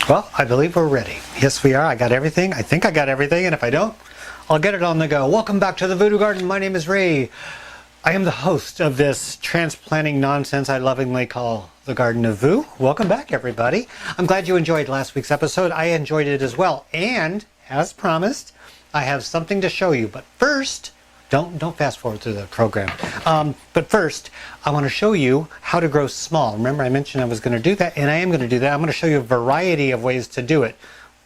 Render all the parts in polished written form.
Well, I believe we're ready. Yes, we are. I got everything. I think I got everything, and if I don't, I'll get it on the go. Welcome back to the Voodoo Garden. My name is Ray. I am the host of this transplanting nonsense I lovingly call the Garden of Voo. Welcome back, everybody. I'm glad you enjoyed last week's episode. I enjoyed it as well. And, as promised, I have something to show you. But first, don't fast forward through the program. But first, I want to show you how to grow small. Remember, I mentioned I was going to do that, and I am going to do that. I'm going to show you a variety of ways to do it.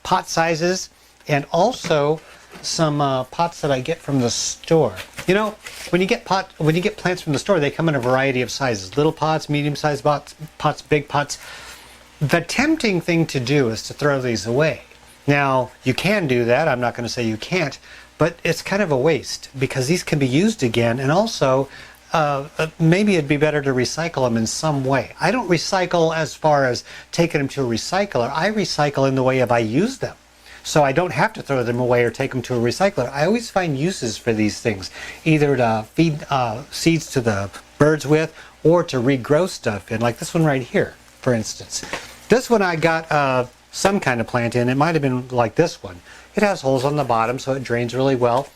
Pot sizes, and also some pots that I get from the store. You know, when you get plants from the store, they come in a variety of sizes. Little pots, medium-sized pots, big pots. The tempting thing to do is to throw these away. Now, you can do that. I'm not going to say you can't. But it's kind of a waste because these can be used again, and also maybe it'd be better to recycle them in some way. I don't recycle as far as taking them to a recycler. I recycle in the way of I use them. So I don't have to throw them away or take them to a recycler. I always find uses for these things, either to feed seeds to the birds with or to regrow stuff in, like this one right here, for instance. This one I got some kind of plant in. It might have been like this one. It has holes on the bottom, so it drains really well.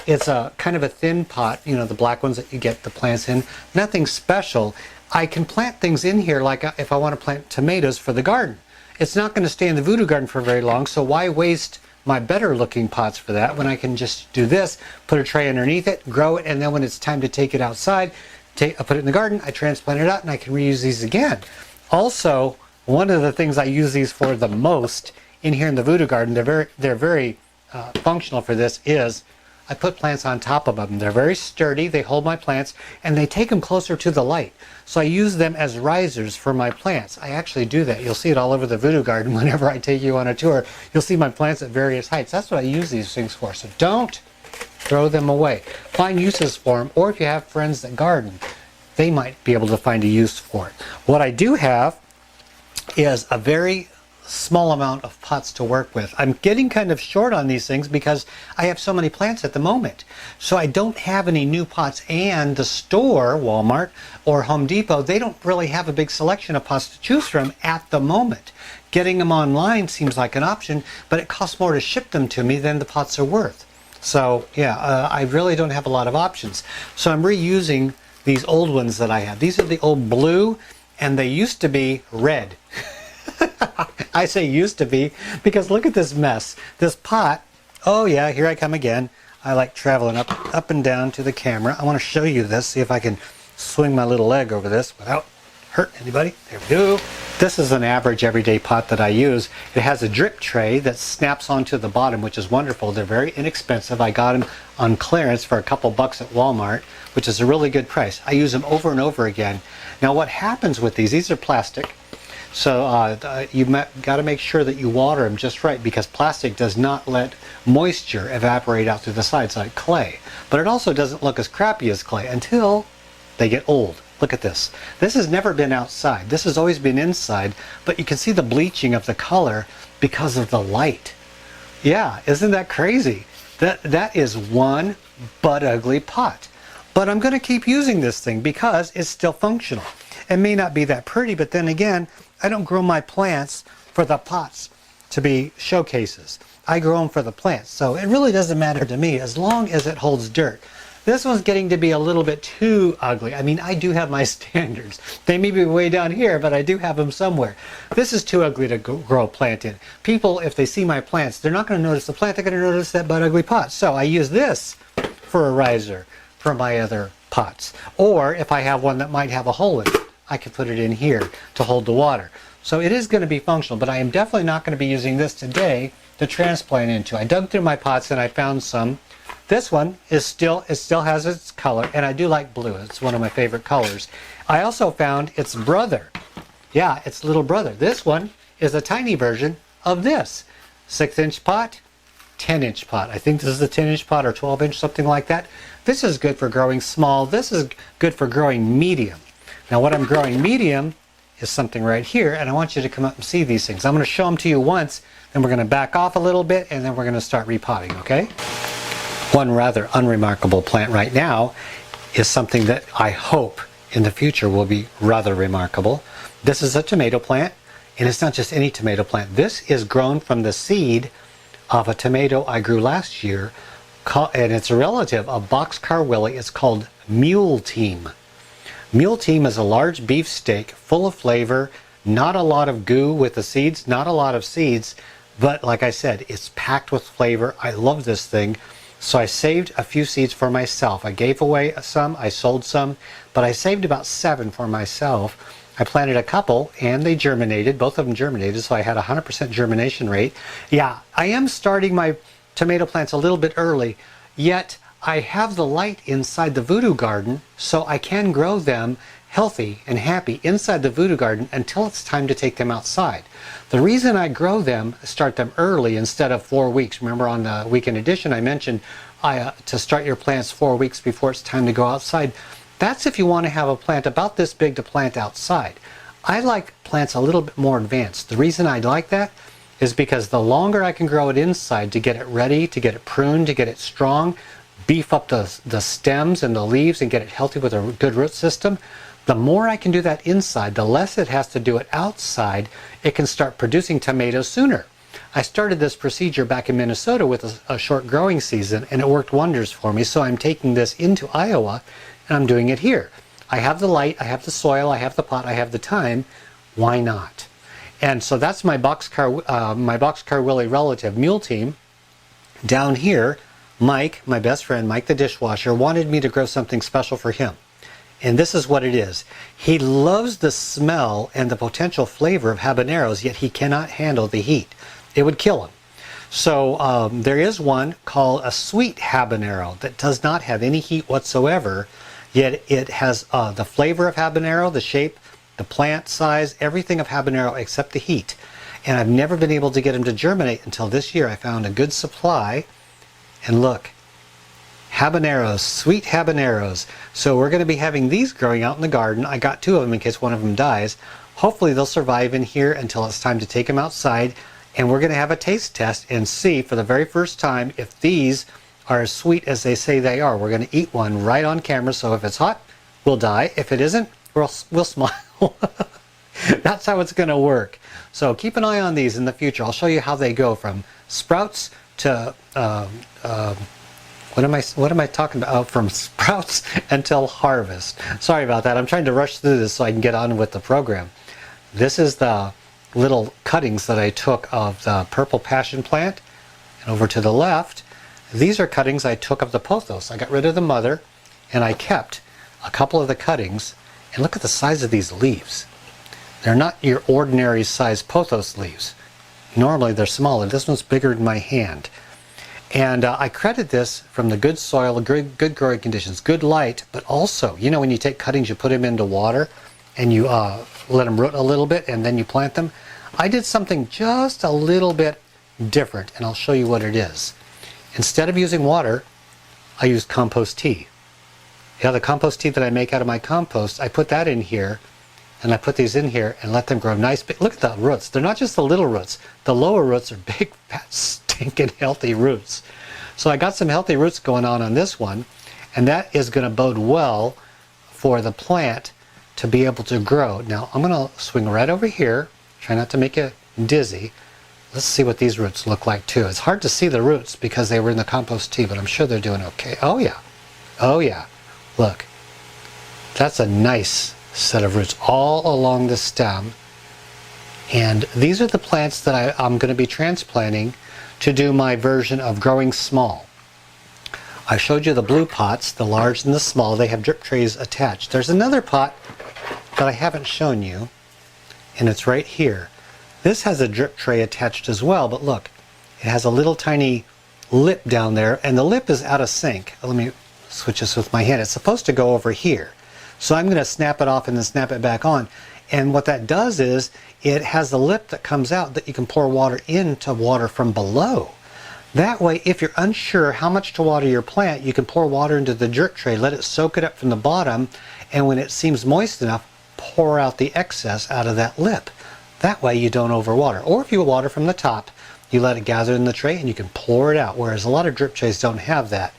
It's a kind of a thin pot, you know, the black ones that you get the plants in. Nothing special. I can plant things in here like if I want to plant tomatoes for the garden. It's not going to stay in the Voodoo Garden for very long, so why waste my better looking pots for that when I can just do this, put a tray underneath it, grow it, and then when it's time to take it outside, I put it in the garden, I transplant it out, and I can reuse these again. Also, one of the things I use these for the most in here in the Voodoo Garden, they're very functional for this, is I put plants on top of them. They're very sturdy, they hold my plants, and they take them closer to the light. So I use them as risers for my plants. I actually do that. You'll see it all over the Voodoo Garden whenever I take you on a tour. You'll see my plants at various heights. That's what I use these things for. So don't throw them away. Find uses for them, or if you have friends that garden, they might be able to find a use for it. What I do have is a very small amount of pots to work with. I'm getting kind of short on these things because I have so many plants at the moment. So I don't have any new pots, and the store, Walmart or Home Depot, they don't really have a big selection of pots to choose from at the moment. Getting them online seems like an option, but it costs more to ship them to me than the pots are worth. So yeah, I really don't have a lot of options. So I'm reusing these old ones that I have. These are the old blue, and they used to be red. I say used to be because look at this mess. This pot, oh yeah, here I come again. I like traveling up and down to the camera. I want to show you this, see if I can swing my little leg over this without hurting anybody. There we go. This is an average everyday pot that I use. It has a drip tray that snaps onto the bottom, which is wonderful. They're very inexpensive. I got them on clearance for a couple bucks at Walmart, which is a really good price. I use them over and over again. Now what happens with these are plastic. So you got to make sure that you water them just right, because plastic does not let moisture evaporate out through the sides like clay. But it also doesn't look as crappy as clay until they get old. Look at this. This has never been outside. This has always been inside, but you can see the bleaching of the color because of the light. Yeah, isn't that crazy? That is one butt ugly pot. But I'm going to keep using this thing because it's still functional. It may not be that pretty, but then again, I don't grow my plants for the pots to be showcases. I grow them for the plants. So it really doesn't matter to me as long as it holds dirt. This one's getting to be a little bit too ugly. I mean, I do have my standards. They may be way down here, but I do have them somewhere. This is too ugly to grow a plant in. People, if they see my plants, they're not going to notice the plant. They're going to notice that butt ugly pot. So I use this for a riser for my other pots. Or if I have one that might have a hole in it, I can put it in here to hold the water. So it is going to be functional, but I am definitely not going to be using this today to transplant into. I dug through my pots and I found some. This one is still has its color, and I do like blue. It's one of my favorite colors. I also found its brother. Yeah, its little brother. This one is a tiny version of this. 6-inch pot, 10-inch pot. I think this is a 10-inch pot or 12-inch, something like that. This is good for growing small. This is good for growing medium. Now what I'm growing medium is something right here, and I want you to come up and see these things. I'm going to show them to you once, then we're going to back off a little bit, and then we're going to start repotting, okay? One rather unremarkable plant right now is something that I hope in the future will be rather remarkable. This is a tomato plant. And it's not just any tomato plant. This is grown from the seed of a tomato I grew last year, and it's a relative of Boxcar Willie. It's called Mule Team. Mule Team is a large beef steak full of flavor, not a lot of goo with the seeds, not a lot of seeds, but like I said, it's packed with flavor. I love this thing. So I saved a few seeds for myself. I gave away some, I sold some, but I saved about 7 for myself. I planted a couple and they germinated. Both of them germinated, so I had a 100% germination rate. Yeah, I am starting my tomato plants a little bit early, yet I have the light inside the VoodooGarden, so I can grow them healthy and happy inside the VoodooGarden until it's time to take them outside. The reason I grow them, start them early instead of 4 weeks. Remember on the weekend edition I mentioned to start your plants 4 weeks before it's time to go outside. That's if you want to have a plant about this big to plant outside. I like plants a little bit more advanced. The reason I like that is because the longer I can grow it inside to get it ready, to get it pruned, to get it strong, beef up the stems and the leaves and get it healthy with a good root system, the more I can do that inside, the less it has to do it outside. It can start producing tomatoes sooner. I started this procedure back in Minnesota with a short growing season, and it worked wonders for me. So I'm taking this into Iowa and I'm doing it here. I have the light, I have the soil, I have the pot, I have the time. Why not? And so that's my Boxcar Willie relative, Mule Team. Down here, Mike, my best friend, Mike the dishwasher, wanted me to grow something special for him. And this is what it is. He loves the smell and the potential flavor of habaneros, yet he cannot handle the heat. It would kill him. So there is one called a sweet habanero that does not have any heat whatsoever, yet it has the flavor of habanero, the shape, the plant size, everything of habanero except the heat. And I've never been able to get him to germinate until this year. I found a good supply, and look, habaneros, sweet habaneros. So we're going to be having these growing out in the garden. I got 2 of them in case one of them dies. Hopefully they'll survive in here until it's time to take them outside. And we're going to have a taste test and see for the very first time if these are as sweet as they say they are. We're going to eat one right on camera, so if it's hot, we'll die. If it isn't, we'll smile. That's how it's going to work. So keep an eye on these in the future. I'll show you how they go from sprouts to what am I talking about? Oh, from sprouts until harvest. Sorry about that. I'm trying to rush through this so I can get on with the program. This is the little cuttings that I took of the purple passion plant. And over to the left, these are cuttings I took of the pothos. I got rid of the mother and I kept a couple of the cuttings. And look at the size of these leaves. They're not your ordinary size pothos leaves. Normally they're smaller. This one's bigger than my hand. And I credit this from the good soil, good growing conditions, good light, but also, you know, when you take cuttings, you put them into water and you let them root a little bit and then you plant them. I did something just a little bit different, and I'll show you what it is. Instead of using water, I used compost tea. Yeah, the compost tea that I make out of my compost, I put that in here, and I put these in here and let them grow nice. But look at the roots. They're not just the little roots. The lower roots are big, fat, stinking healthy roots. So I got some healthy roots going on this one, and that is going to bode well for the plant to be able to grow. Now I'm going to swing right over here. Try not to make it dizzy. Let's see what these roots look like too. It's hard to see the roots because they were in the compost tea, but I'm sure they're doing okay. Oh yeah. Oh yeah. Look. That's a nice set of roots all along the stem. And these are the plants that I'm going to be transplanting to do my version of growing small. I showed you the blue pots, the large and the small. They have drip trays attached. There's another pot that I haven't shown you, and it's right here. This has a drip tray attached as well, but look, it has a little tiny lip down there, and the lip is out of sync. Let me switch this with my hand. It's supposed to go over here. So I'm going to snap it off and then snap it back on. And what that does is it has a lip that comes out that you can pour water into water from below. That way, if you're unsure how much to water your plant, you can pour water into the drip tray, let it soak it up from the bottom, and when it seems moist enough, pour out the excess out of that lip. That way you don't overwater. Or if you water from the top, you let it gather in the tray and you can pour it out, whereas a lot of drip trays don't have that.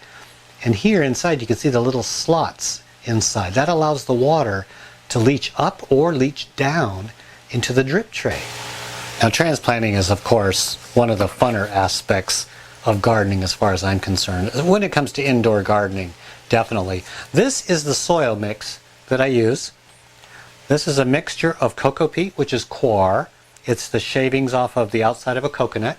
And here inside you can see the little slots inside. That allows the water to leach up or leach down into the drip tray. Now, transplanting is, of course, one of the funner aspects of gardening as far as I'm concerned. When it comes to indoor gardening, definitely. This is the soil mix that I use. This is a mixture of cocoa peat, which is coir. It's the shavings off of the outside of a coconut.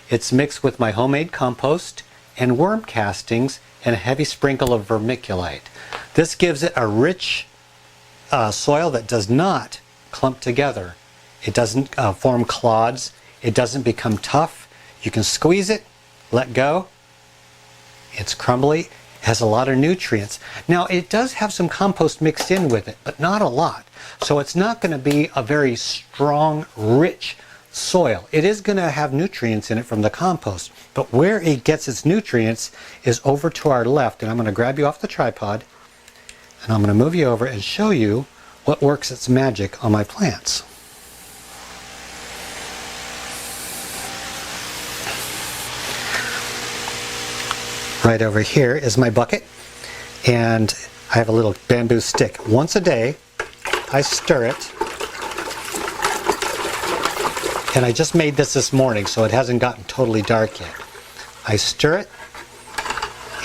It's mixed with my homemade compost and worm castings and a heavy sprinkle of vermiculite. This gives it a rich soil that does not clump together. It doesn't form clods. It doesn't become tough. You can squeeze it, let go. It's crumbly, has a lot of nutrients. Now, it does have some compost mixed in with it, but not a lot. So it's not going to be a very strong, rich soil. It is going to have nutrients in it from the compost, but where it gets its nutrients is over to our left. And I'm going to grab you off the tripod, and I'm going to move you over and show you what works its magic on my plants. Right over here is my bucket, and I have a little bamboo stick. Once a day, I stir it, and I just made this morning, so it hasn't gotten totally dark yet. I stir it,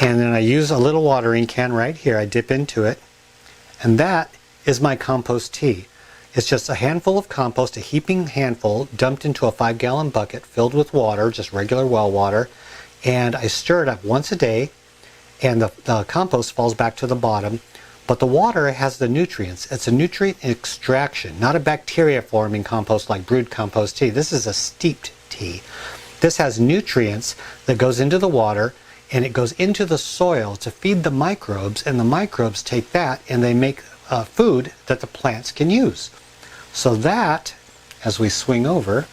and then I use a little watering can right here. I dip into it, and that is my compost tea. It's just a handful of compost, a heaping handful, dumped into a 5-gallon bucket filled with water, just regular well water. And I stir it up once a day, and the compost falls back to the bottom. But the water has the nutrients. It's a nutrient extraction, not a bacteria-forming compost like brewed compost tea. This is a steeped tea. This has nutrients that goes into the water, and it goes into the soil to feed the microbes, and the microbes take that and they make food that the plants can use. So that, as we swing over,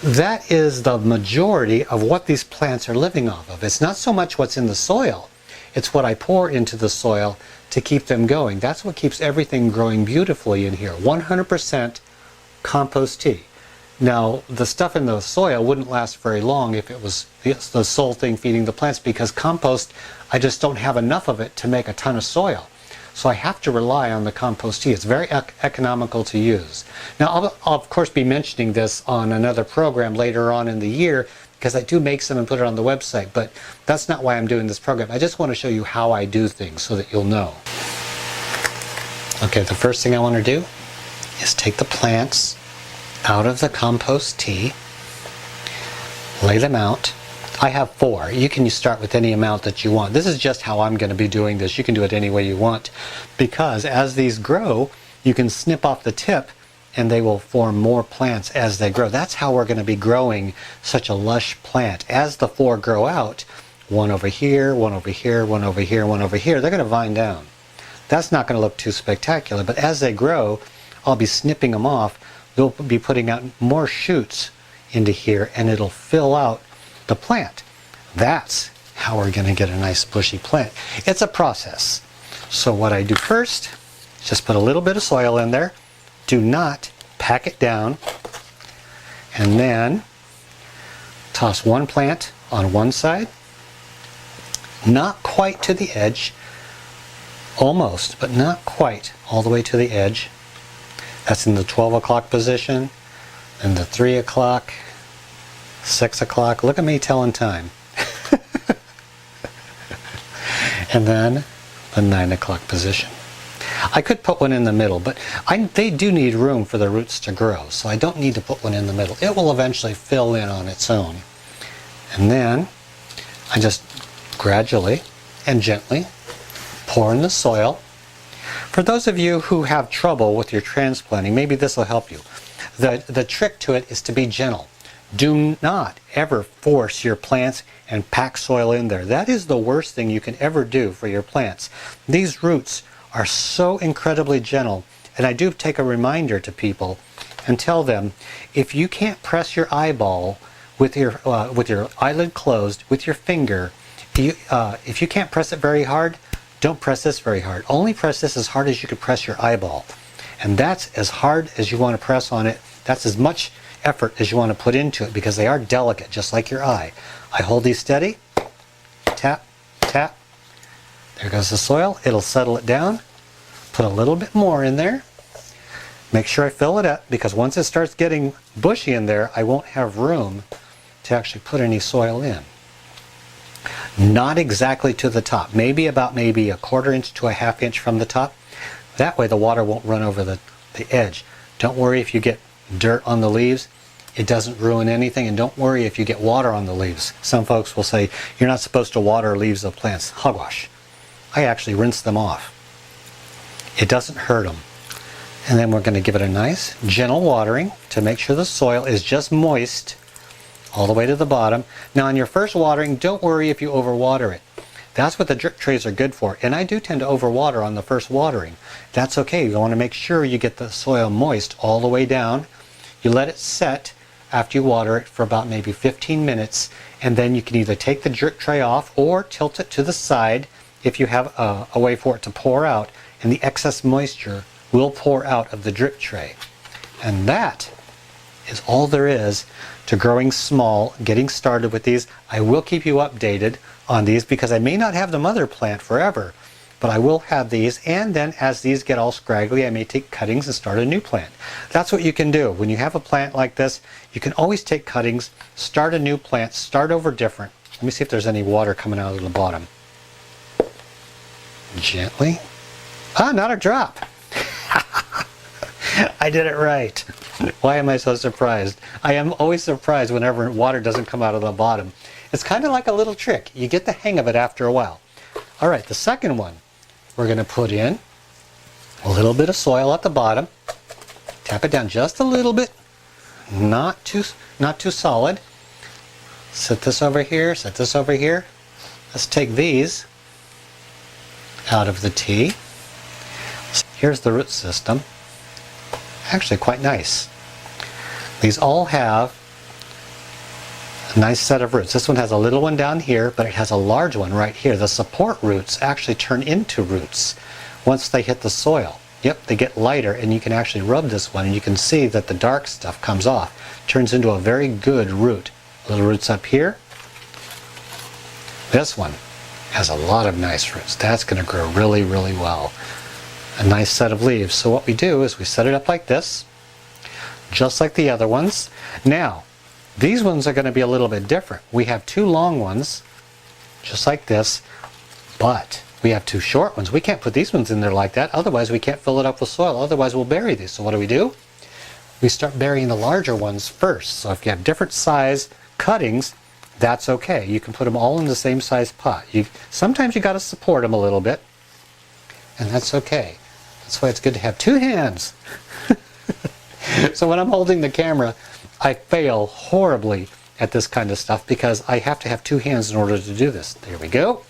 that is the majority of what these plants are living off of. It's not so much what's in the soil, it's what I pour into the soil to keep them going. That's what keeps everything growing beautifully in here. 100% compost tea. Now, the stuff in the soil wouldn't last very long if it was the sole thing feeding the plants, because compost, I just don't have enough of it to make a ton of soil. So I have to rely on the compost tea. It's very economical to use. Now, I'll of course be mentioning this on another program later on in the year, because I do make some and put it on the website, but that's not why I'm doing this program. I just want to show you how I do things so that you'll know. Okay, the first thing I want to do is take the plants out of the compost tea, lay them out. I have 4. You can start with any amount that you want. This is just how I'm going to be doing this. You can do it any way you want, because as these grow, you can snip off the tip and they will form more plants as they grow. That's how we're going to be growing such a lush plant. As the 4 grow out, one over here, one over here, one over here, one over here, they're going to vine down. That's not going to look too spectacular, but as they grow, I'll be snipping them off. They'll be putting out more shoots into here, and it'll fill out the plant. That's how we're going to get a nice bushy plant. It's a process. So what I do first is just put a little bit of soil in there. Do not pack it down. And then toss one plant on one side. Not quite to the edge. Almost, but not quite all the way to the edge. That's in the 12 o'clock position. And the 3 o'clock. 6 o'clock. Look at me telling time. And then the 9 o'clock position. I could put one in the middle, but they do need room for the roots to grow, so I don't need to put one in the middle. It will eventually fill in on its own. And then I just gradually and gently pour in the soil. For those of you who have trouble with your transplanting, maybe this will help you. The trick to it is to be gentle. Do not ever force your plants and pack soil in there. That is the worst thing you can ever do for your plants. These roots are so incredibly gentle, and I do take a reminder to people and tell them, if you can't press your eyeball with your eyelid closed with your finger, if you can't press it very hard, don't press this very hard. Only press this as hard as you can press your eyeball, and that's as hard as you want to press on it. That's as much effort as you want to put into it, because they are delicate, just like your eye. I hold these steady, tap, tap. There goes the soil. It'll settle it down. Put a little bit more in there. Make sure I fill it up, because once it starts getting bushy in there, I won't have room to actually put any soil in. Not exactly to the top, maybe about a 1/4 inch to a 1/2 inch from the top. That way the water won't run over the edge. Don't worry if you get dirt on the leaves. It doesn't ruin anything, and don't worry if you get water on the leaves. Some folks will say, you're not supposed to water leaves of plants. Hogwash. I actually rinse them off. It doesn't hurt them. And then we're going to give it a nice gentle watering to make sure the soil is just moist all the way to the bottom. Now on your first watering, don't worry if you overwater it. That's what the drip trays are good for. And I do tend to overwater on the first watering. That's okay. You want to make sure you get the soil moist all the way down. You let it set after you water it for about maybe 15 minutes, and then you can either take the drip tray off or tilt it to the side if you have a way for it to pour out, and the excess moisture will pour out of the drip tray. And that is all there is to growing small, getting started with these. I will keep you updated on these because I may not have the mother plant forever, but I will have these, and then as these get all scraggly, I may take cuttings and start a new plant. That's what you can do. When you have a plant like this, you can always take cuttings, start a new plant, start over different. Let me see if there's any water coming out of the bottom. Gently. Ah, not a drop. I did it right. Why am I so surprised? I am always surprised whenever water doesn't come out of the bottom. It's kind of like a little trick. You get the hang of it after a while. All right, the second one, we're going to put in a little bit of soil at the bottom. Tap it down just a little bit, not too solid. Set this over here, set this over here. Let's take these out of the tea. Here's the root system. Actually quite nice. These all have a nice set of roots. This one has a little one down here, but it has a large one right here. The support roots actually turn into roots once they hit the soil. Yep, they get lighter, and you can actually rub this one and you can see that the dark stuff comes off. Turns into a very good root. Little roots up here. This one has a lot of nice roots. That's going to grow really, really well. A nice set of leaves. So what we do is we set it up like this, just like the other ones. Now, these ones are going to be a little bit different. We have two long ones, just like this, but we have two short ones. We can't put these ones in there like that, otherwise we can't fill it up with soil, otherwise we'll bury these. So what do? We start burying the larger ones first. So if you have different size cuttings, that's okay. You can put them all in the same size pot. Sometimes you got to support them a little bit, and that's okay. That's why it's good to have two hands. So when I'm holding the camera, I fail horribly at this kind of stuff because I have to have two hands in order to do this. There we go.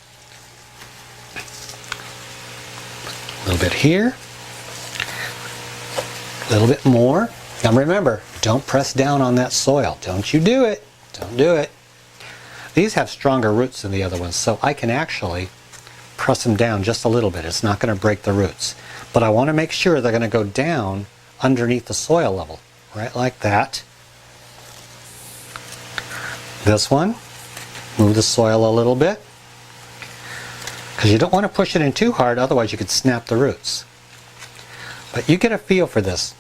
A little bit here. A little bit more. Now remember, don't press down on that soil. Don't you do it. Don't do it. These have stronger roots than the other ones, so I can actually press them down just a little bit. It's not going to break the roots. But I want to make sure they're going to go down underneath the soil level. Right like that. This one, move the soil a little bit, because you don't want to push it in too hard, otherwise you could snap the roots. But you get a feel for this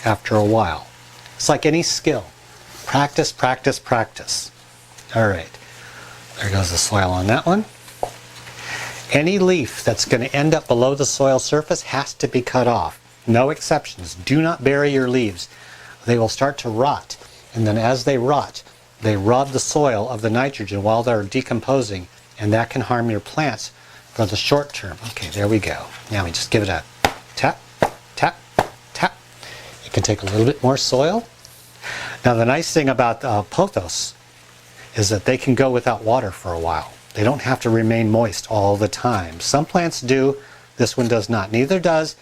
after a while. It's like any skill. Practice, practice, practice. All right, there goes the soil on that one. Any leaf that's going to end up below the soil surface has to be cut off. No exceptions. Do not bury your leaves. They will start to rot, and then as they rot, they rob the soil of the nitrogen while they're decomposing, and that can harm your plants for the short term. Okay, there we go. Now we just give it a tap, tap, tap. You can take a little bit more soil. Now the nice thing about pothos is that they can go without water for a while. They don't have to remain moist all the time. Some plants do, this one does not. Neither does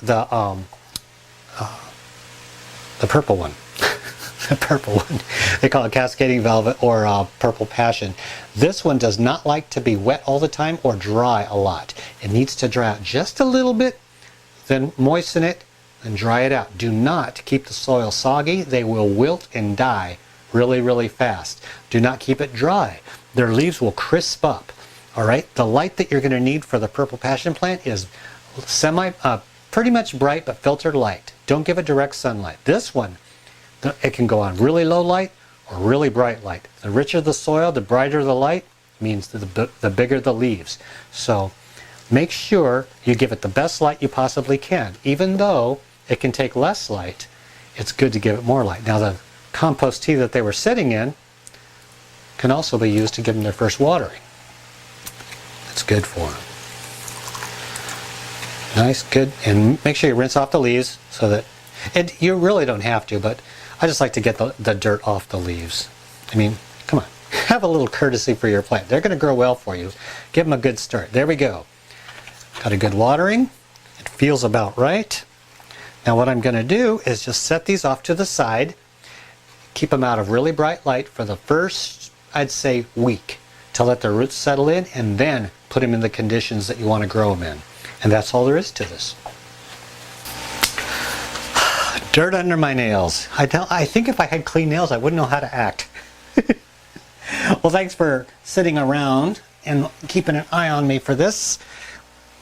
the purple one. The purple one. They call it cascading velvet or purple passion. This one does not like to be wet all the time or dry a lot. It needs to dry out just a little bit, then moisten it, and dry it out. Do not keep the soil soggy. They will wilt and die really, really fast. Do not keep it dry. Their leaves will crisp up. All right. The light that you're going to need for the purple passion plant is pretty much bright but filtered light. Don't give it direct sunlight. This one, it can go on really low light or really bright light. The richer the soil, the brighter the light, means the bigger the leaves. So make sure you give it the best light you possibly can. Even though it can take less light, it's good to give it more light. Now the compost tea that they were sitting in can also be used to give them their first watering. It's good for them. Nice, good, and make sure you rinse off the leaves so that, and you really don't have to, but I just like to get the dirt off the leaves. I mean, come on, have a little courtesy for your plant. They're going to grow well for you. Give them a good start. There we go. Got a good watering. It feels about right. Now what I'm going to do is just set these off to the side, keep them out of really bright light for the first, I'd say, week to let their roots settle in, and then put them in the conditions that you want to grow them in. And that's all there is to this. Dirt under my nails. I think if I had clean nails, I wouldn't know how to act. Well, thanks for sitting around and keeping an eye on me for this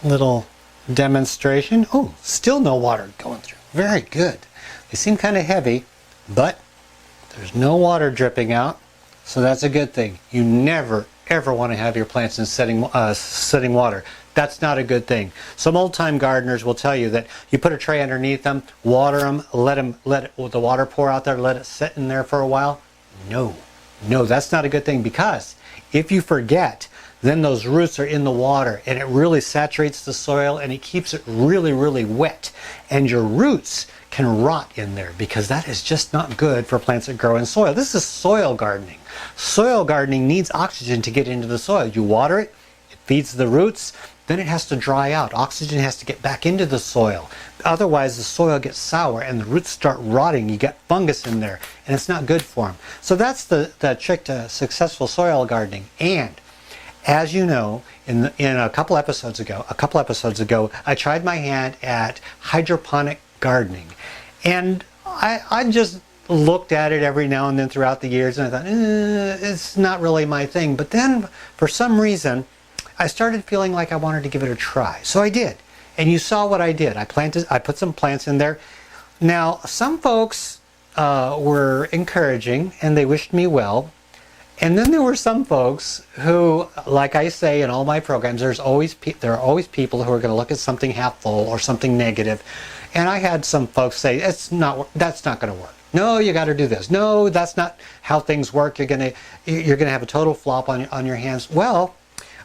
little demonstration. Oh, still no water going through. Very good. They seem kind of heavy, but there's no water dripping out, so that's a good thing. You never ever want to have your plants in setting water. That's not a good thing. Some old-time gardeners will tell you that you put a tray underneath them, water them, let the water pour out there, let it sit in there for a while. No, that's not a good thing, because if you forget, then those roots are in the water and it really saturates the soil and it keeps it really, really wet. And your roots can rot in there, because that is just not good for plants that grow in soil. This is soil gardening. Soil gardening needs oxygen to get into the soil. You water it, it feeds the roots, then it has to dry out. Oxygen has to get back into the soil. Otherwise the soil gets sour and the roots start rotting. You get fungus in there and it's not good for them. So that's the trick to successful soil gardening. And as you know, in a couple episodes ago, I tried my hand at hydroponic gardening. And I just looked at it every now and then throughout the years, and I thought, it's not really my thing. But then, for some reason, I started feeling like I wanted to give it a try. So I did. And you saw what I did. I put some plants in there. Now, some folks were encouraging, and they wished me well. And then there were some folks who, like I say in all my programs, there are always people who are going to look at something half full or something negative. And I had some folks say, that's not going to work. No, you got to do this. No, that's not how things work. You're going to have a total flop on your hands. Well,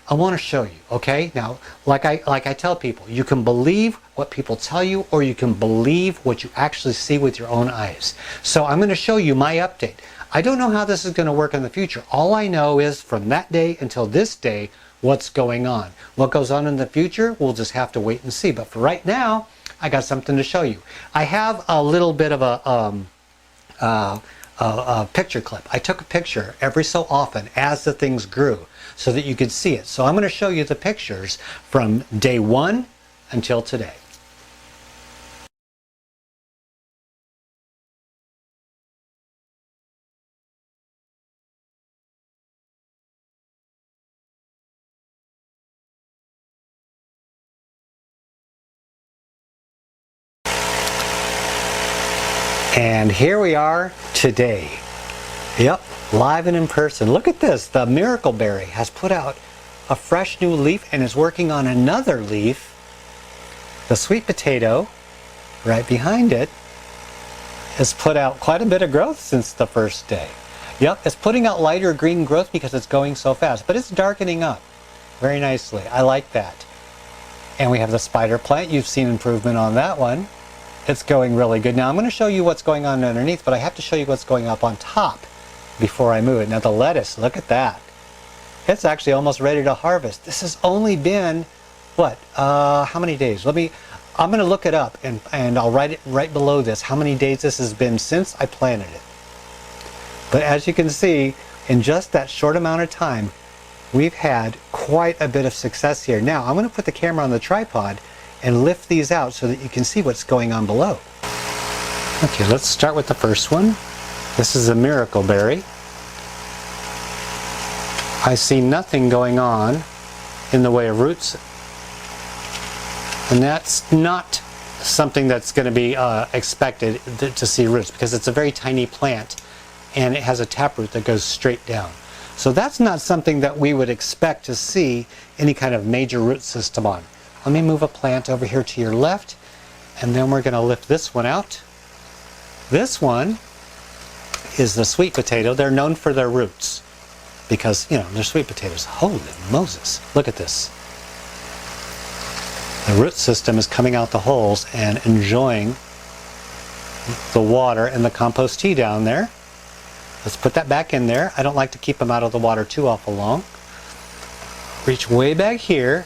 I want to show you, okay? Now, like I tell people, you can believe what people tell you, or you can believe what you actually see with your own eyes. So I'm going to show you my update. I don't know how this is going to work in the future. All I know is from that day until this day, what's going on. What goes on in the future, we'll just have to wait and see. But for right now, I got something to show you. I have a little bit of a picture clip. I took a picture every so often as the things grew so that you could see it. So I'm going to show you the pictures from day 1 until today. And here we are today. Yep, live and in person. Look at this. The miracle berry has put out a fresh new leaf and is working on another leaf. The sweet potato, right behind it, has put out quite a bit of growth since the first day. Yep, it's putting out lighter green growth because it's going so fast, but it's darkening up very nicely. I like that. And we have the spider plant. You've seen improvement on that one. It's going really good. Now I'm going to show you what's going on underneath, but I have to show you what's going up on top before I move it. Now the lettuce, look at that. It's actually almost ready to harvest. This has only been, what, how many days? I'm going to look it up and I'll write it right below this, how many days this has been since I planted it. But as you can see, in just that short amount of time, we've had quite a bit of success here. Now I'm going to put the camera on the tripod and lift these out so that you can see what's going on below. Okay, let's start with the first one. This is a miracle berry. I see nothing going on in the way of roots, and that's not something that's going to be expected to see roots, because it's a very tiny plant and it has a taproot that goes straight down. So that's not something that we would expect to see any kind of major root system on. Let me move a plant over here to your left, and then we're going to lift this one out. This one is the sweet potato. They're known for their roots because, you know, they're sweet potatoes. Holy Moses, look at this. The root system is coming out the holes and enjoying the water and the compost tea down there. Let's put that back in there. I don't like to keep them out of the water too awful long. Reach way back here,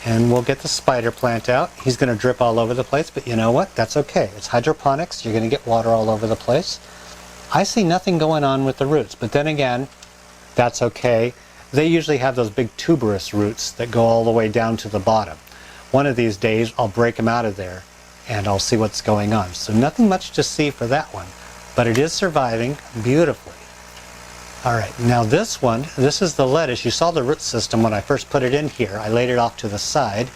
and we'll get the spider plant out. He's going to drip all over the place, but you know what? That's okay. It's hydroponics. You're going to get water all over the place. I see nothing going on with the roots, but then again, that's okay. They usually have those big tuberous roots that go all the way down to the bottom. One of these days, I'll break them out of there, and I'll see what's going on. So nothing much to see for that one, but it is surviving beautifully. All right, now this one, this is the lettuce. You saw the root system when I first put it in here. I laid it off to the side,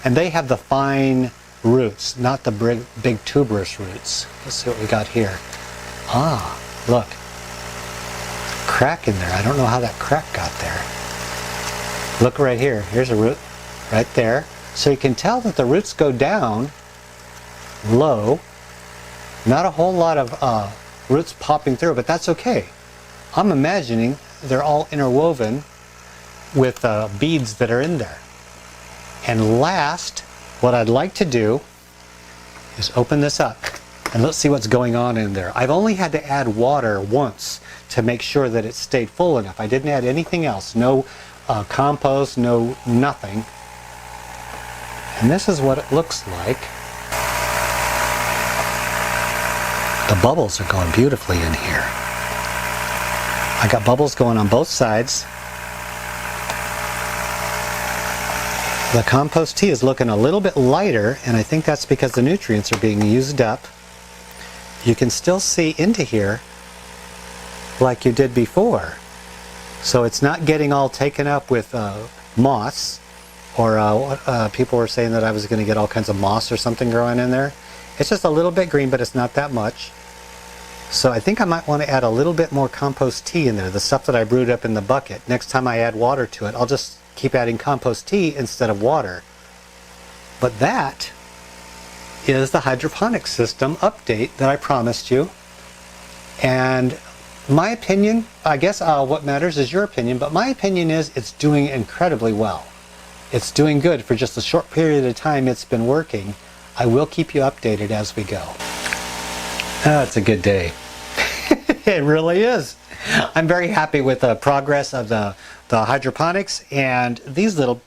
and they have the fine roots, not the big tuberous roots. Let's see what we got here. Ah, look. Crack in there. I don't know how that crack got there. Look right here. Here's a root right there. So you can tell that the roots go down low. Not a whole lot of roots popping through, but that's okay. I'm imagining they're all interwoven with beads that are in there. And last, what I'd like to do is open this up and let's see what's going on in there. I've only had to add water once to make sure that it stayed full enough. I didn't add anything else. No compost, no nothing. And this is what it looks like. The bubbles are going beautifully in here. I got bubbles going on both sides. The compost tea is looking a little bit lighter, and I think that's because the nutrients are being used up. You can still see into here like you did before. So it's not getting all taken up with moss, or people were saying that I was going to get all kinds of moss or something growing in there. It's just a little bit green, but it's not that much. So I think I might want to add a little bit more compost tea in there, the stuff that I brewed up in the bucket. Next time I add water to it, I'll just keep adding compost tea instead of water. But that is the hydroponics system update that I promised you. And my opinion, I guess what matters is your opinion, but my opinion is it's doing incredibly well. It's doing good for just a short period of time it's been working. I will keep you updated as we go. Oh, it's a good day. It really is. I'm very happy with the progress of the hydroponics, and these little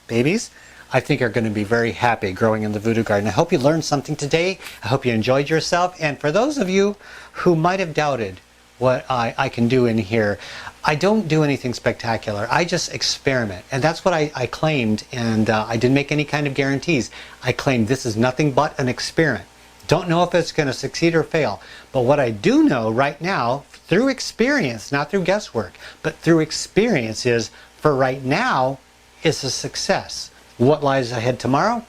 babies I think are going to be very happy growing in the Voodoo Garden. I hope you learned something today. I hope you enjoyed yourself, and for those of you who might have doubted what I can do in here, I don't do anything spectacular. I just experiment, and that's what I claimed, and I didn't make any kind of guarantees. I claimed this is nothing but an experiment. Don't know if it's going to succeed or fail, but what I do know right now, through experience, not through guesswork, but through experience, is for right now, it's a success. What lies ahead tomorrow?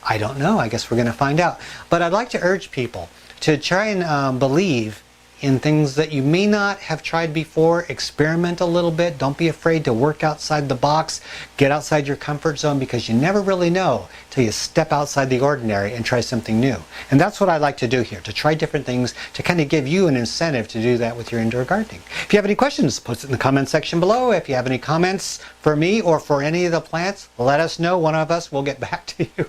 I don't know. I guess we're going to find out. But I'd like to urge people to try and believe in things that you may not have tried before. Experiment a little bit. Don't be afraid to work outside the box. Get outside your comfort zone, because you never really know till you step outside the ordinary and try something new. And that's what I like to do here, to try different things, to kind of give you an incentive to do that with your indoor gardening. If you have any questions, post it in the comment section below. If you have any comments for me or for any of the plants, let us know. One of us will get back to you.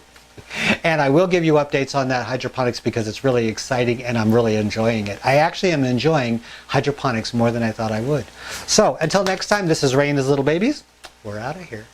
And I will give you updates on that hydroponics, because it's really exciting and I'm really enjoying it. I actually am enjoying hydroponics more than I thought I would. So until next time, this is Ray and his little babies. We're out of here.